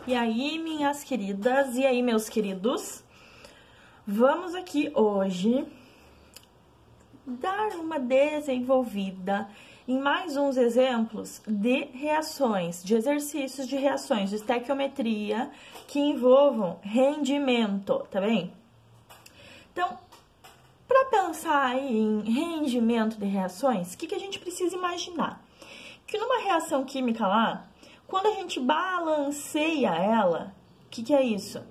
E aí, minhas queridas, e aí, meus queridos? Vamos aqui hoje dar uma desenvolvida em mais uns exemplos de reações, de exercícios de reações, de estequiometria que envolvam rendimento, tá bem? Então, para pensar aí em rendimento de reações, o que a gente precisa imaginar? Que numa reação química lá, quando a gente balanceia ela, o que é isso?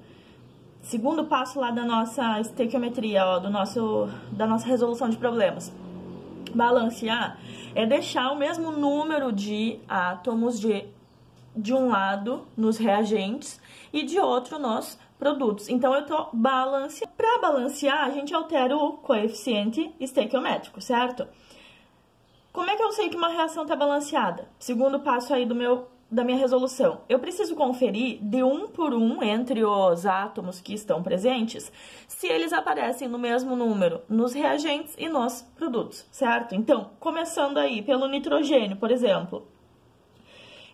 Segundo passo lá da nossa estequiometria, ó, da nossa resolução de problemas. Balancear é deixar o mesmo número de átomos de um lado nos reagentes e de outro nos produtos. Então, eu tô balanceando. Para balancear, a gente altera o coeficiente estequiométrico, certo? Como é que eu sei que uma reação está balanceada? Segundo passo aí da minha resolução. Eu preciso conferir de um por um entre os átomos que estão presentes, se eles aparecem no mesmo número nos reagentes e nos produtos, certo? Então, começando aí pelo nitrogênio, por exemplo.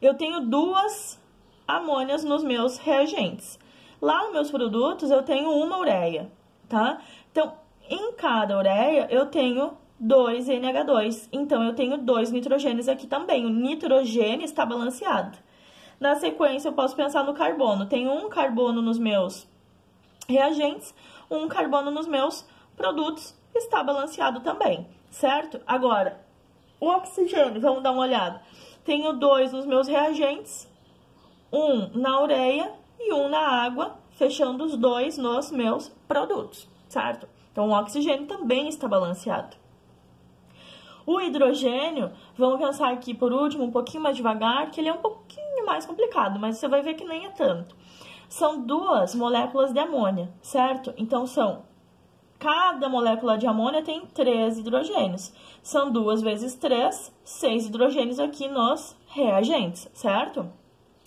Eu tenho 2 amônias nos meus reagentes. Lá nos meus produtos, eu tenho uma ureia, tá? Então, em cada ureia, eu tenho 2 NH2, então eu tenho 2 nitrogênios aqui também. O nitrogênio está balanceado. Na sequência, eu posso pensar no carbono. Tenho um carbono nos meus reagentes, um carbono nos meus produtos, está balanceado também, certo? Agora, o oxigênio, vamos dar uma olhada. Tenho 2 nos meus reagentes, um na ureia e um na água, fechando os 2 nos meus produtos, certo? Então, o oxigênio também está balanceado. O hidrogênio, vamos pensar aqui por último, um pouquinho mais devagar, que ele é um pouquinho mais complicado, mas você vai ver que nem é tanto. São 2 moléculas de amônia, certo? Então, cada molécula de amônia tem 3 hidrogênios. São 2 vezes 3, 6 hidrogênios aqui nos reagentes, certo?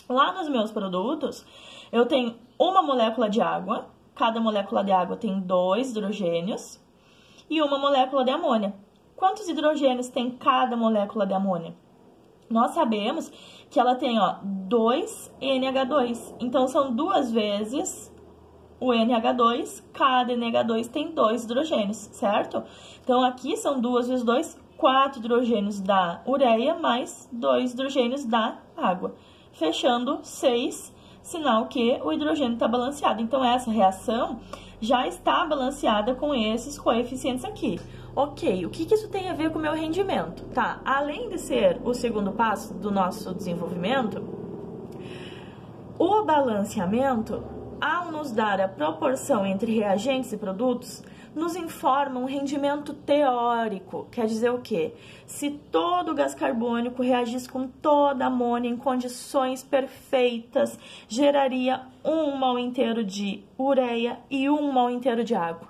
Lá nos meus produtos, eu tenho uma molécula de água, cada molécula de água tem 2 hidrogênios, e uma molécula de amônia. Quantos hidrogênios tem cada molécula de amônia? Nós sabemos que ela tem, 2 NH2. Então, são 2 vezes o NH2. Cada NH2 tem 2 hidrogênios, certo? Então, aqui são 2 vezes 2, 4 hidrogênios da ureia, mais 2 hidrogênios da água. Fechando 6, sinal que o hidrogênio está balanceado. Então, essa reação já está balanceada com esses coeficientes aqui. Ok, o que isso tem a ver com o meu rendimento? Tá, além de ser o segundo passo do nosso desenvolvimento, o balanceamento, ao nos dar a proporção entre reagentes e produtos, nos informa um rendimento teórico. Quer dizer o quê? Se todo o gás carbônico reagisse com toda a amônia em condições perfeitas, geraria 1 mol inteiro de ureia e 1 mol inteiro de água.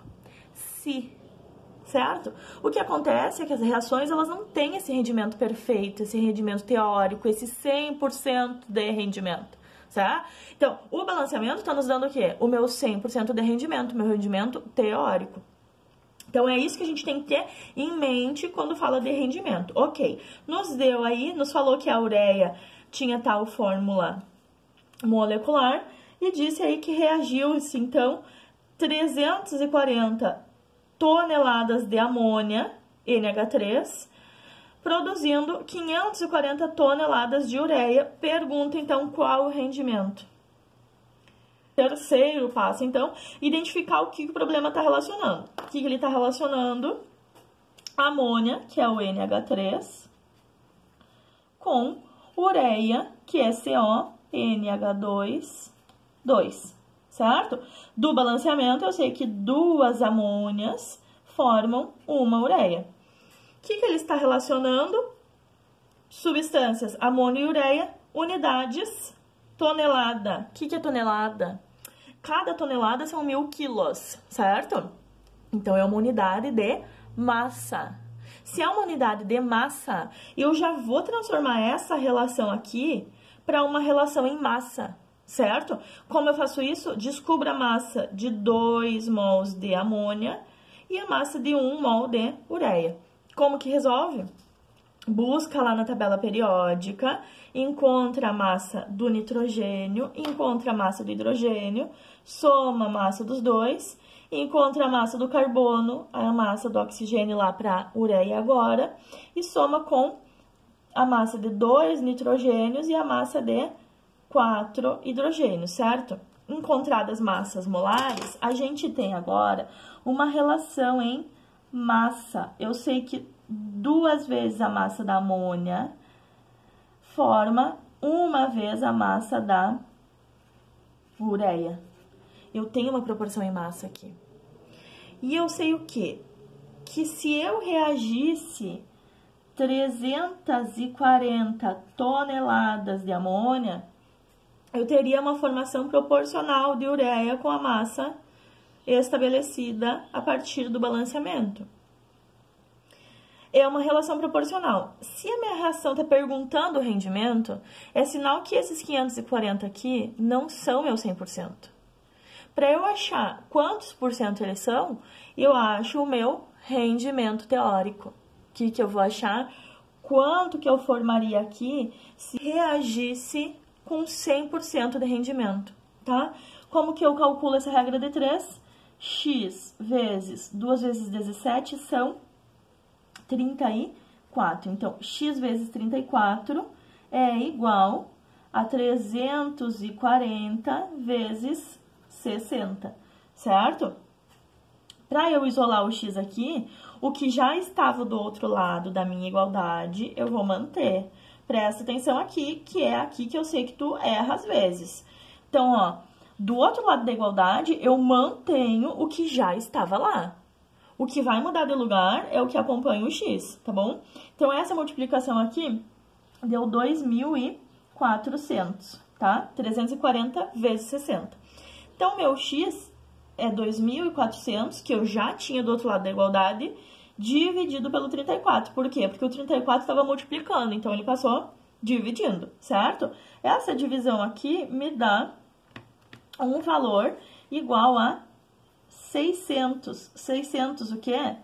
Certo? O que acontece é que as reações, elas não têm esse rendimento perfeito, esse rendimento teórico, esse 100% de rendimento, certo? Então, o balanceamento está nos dando o quê? O meu 100% de rendimento, o meu rendimento teórico. Então, é isso que a gente tem que ter em mente quando fala de rendimento. Ok, nos deu aí, nos falou que a ureia tinha tal fórmula molecular e disse aí que reagiu-se, então, 340 toneladas de amônia, NH3, produzindo 540 toneladas de ureia. Pergunta, então, qual o rendimento? Terceiro passo, então, identificar o que o problema está relacionando. O que ele está relacionando? A amônia, que é o NH3, com ureia, que é CO, NH2, 2. Certo? Do balanceamento, eu sei que 2 amônias formam uma ureia. O que ele está relacionando? Substâncias, amônia e ureia, unidades, tonelada. O que é tonelada? Cada tonelada são 1000 quilos, certo? Então, é uma unidade de massa. Se é uma unidade de massa, eu já vou transformar essa relação aqui para uma relação em massa. Certo? Como eu faço isso? Descubra a massa de 2 mols de amônia e a massa de 1 mol de ureia. Como que resolve? busca lá na tabela periódica, encontra a massa do nitrogênio, encontra a massa do hidrogênio, soma a massa dos dois, encontra a massa do carbono, a massa do oxigênio lá para ureia agora, e soma com a massa de 2 nitrogênios e a massa de 4 hidrogênios, certo? Encontradas massas molares, a gente tem agora uma relação em massa. Eu sei que 2 vezes a massa da amônia forma 1 vez a massa da ureia. Eu tenho uma proporção em massa aqui. E eu sei o quê? Que se eu reagisse 340 toneladas de amônia, eu teria uma formação proporcional de ureia com a massa estabelecida a partir do balanceamento. É uma relação proporcional. Se a minha reação está perguntando o rendimento, é sinal que esses 540 aqui não são meu 100%. Para eu achar quantos por cento eles são, eu acho o meu rendimento teórico. O que eu vou achar? Quanto que eu formaria aqui se reagisse com 100% de rendimento, tá? Como que eu calculo essa regra de 3? X vezes 2 vezes 17 são 34. Então, x vezes 34 é igual a 340 vezes 60, certo? Para eu isolar o x aqui, o que já estava do outro lado da minha igualdade, eu vou manter. Presta atenção aqui, que é aqui que eu sei que tu erra às vezes. Então, ó, do outro lado da igualdade, eu mantenho o que já estava lá. O que vai mudar de lugar é o que acompanha o x, tá bom? Então, essa multiplicação aqui deu 2.400, tá? 340 vezes 60. Então, meu x é 2.400, que eu já tinha do outro lado da igualdade, dividido pelo 34. Por quê? Porque o 34 estava multiplicando, então ele passou dividindo, certo? Essa divisão aqui me dá um valor igual a 600. 600 o que é?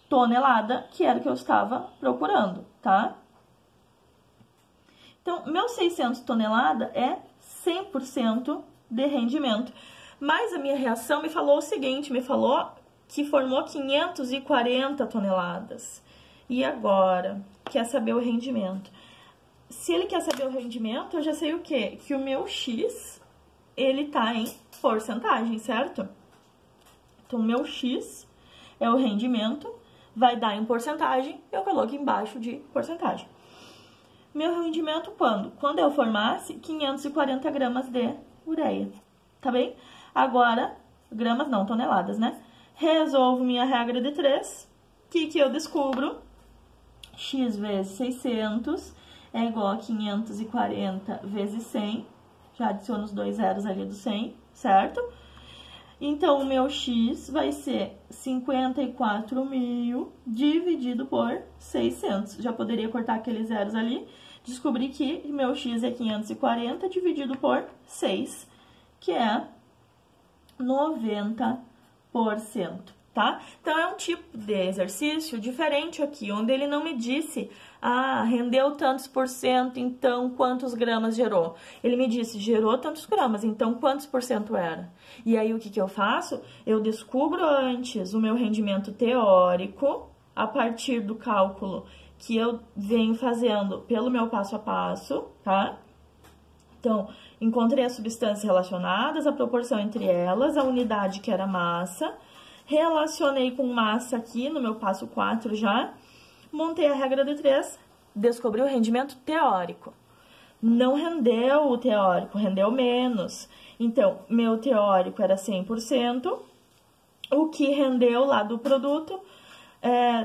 Tonelada, que era o que eu estava procurando, tá? Então, meu 600 tonelada é 100% de rendimento. Mas a minha reação me falou o seguinte, me falou que formou 540 toneladas. E agora, quer saber o rendimento. Se ele quer saber o rendimento, eu já sei o quê? Que o meu X, ele tá em porcentagem, certo? Então, o meu X é o rendimento, vai dar em porcentagem, eu coloco embaixo de porcentagem. Meu rendimento quando? Quando eu formasse 540 gramas de ureia, tá bem? Agora, gramas não, toneladas, né? Resolvo minha regra de 3. O que eu descubro? X vezes 600 é igual a 540 vezes 100. Já adiciono os 2 zeros ali do 100, certo? Então, o meu X vai ser 54.000 dividido por 600. Já poderia cortar aqueles zeros ali. Descobri que meu X é 540 dividido por 6, que é 90%, tá? Então, é um tipo de exercício diferente aqui, onde ele não me disse, rendeu tantos por cento, então quantos gramas gerou? Ele me disse, gerou tantos gramas, então quantos por cento era? E aí, o que eu faço? Eu descubro antes o meu rendimento teórico, a partir do cálculo que eu venho fazendo pelo meu passo a passo, tá? Então, encontrei as substâncias relacionadas, a proporção entre elas, a unidade que era massa, relacionei com massa aqui no meu passo 4 já, montei a regra de 3, descobri o rendimento teórico. Não rendeu o teórico, rendeu menos. Então, meu teórico era 100%, o que rendeu lá do produto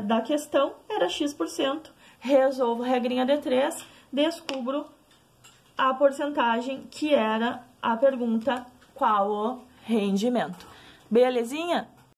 da questão era X%. Resolvo a regrinha de 3, descubro a porcentagem que era a pergunta qual o rendimento. Belezinha?